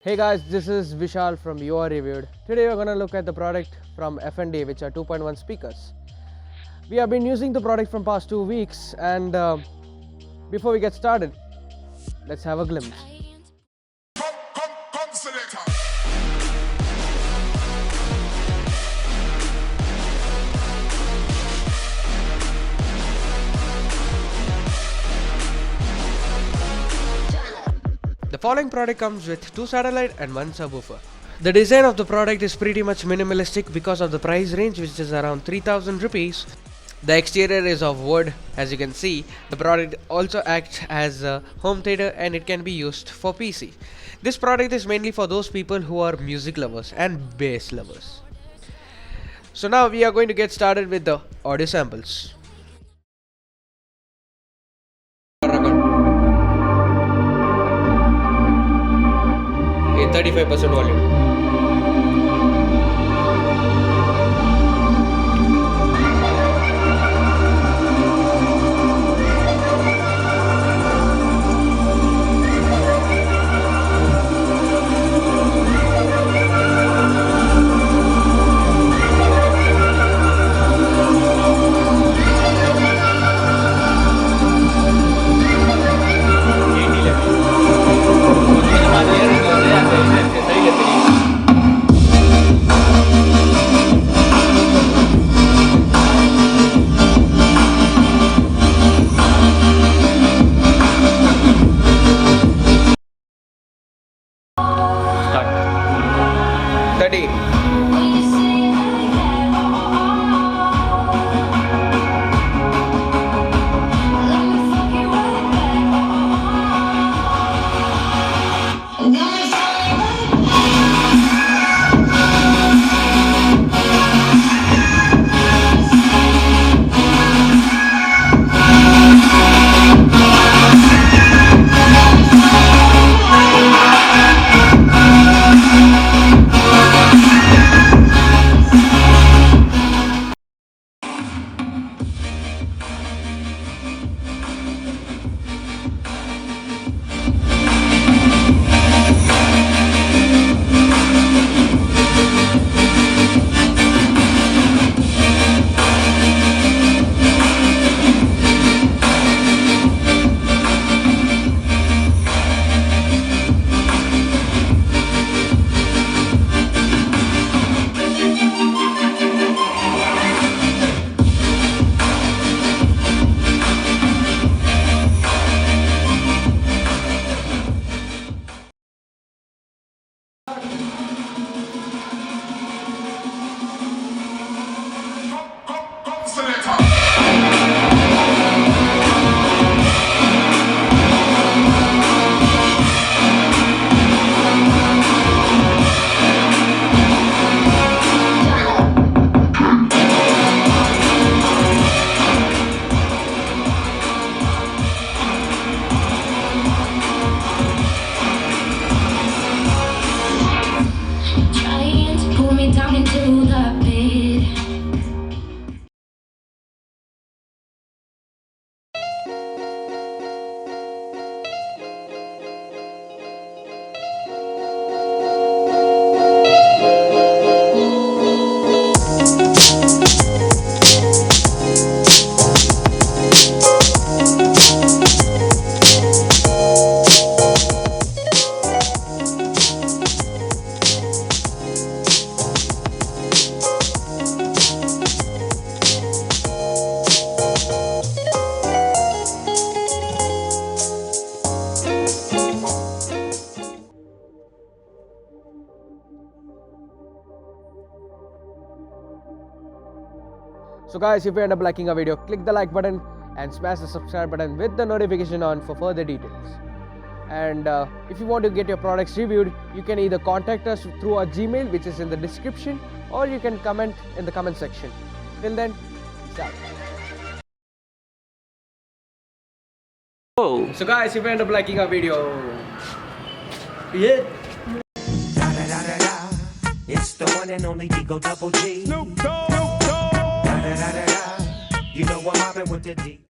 Hey guys, this is Vishal from Your Reviewed. Today we're gonna look at the product from F&D, which are 2.1 speakers. We have been using the product from past 2 weeks, and before we get started, let's have a glimpse. The following product comes with 2 satellite and 1 subwoofer. The design of the product is pretty much minimalistic because of the price range, which is around 3000 rupees. The exterior is of wood, as you can see. The product also acts as a home theater and it can be used for PC. This product is mainly for those people who are music lovers and bass lovers. So now we are going to get started with the audio samples. 35% volume. Start. 30. So guys, if you end up liking our video, click the like button and smash the subscribe button with the notification on for further details. And if you want to get your products reviewed, you can either contact us through our Gmail, which is in the description, or you can comment in the comment section. Till then, peace out. Oh. So guys, if you end up liking our video, yeah. It's the one and only Digo Double G. Snoop Dogg. You know I'm mobbing with the D.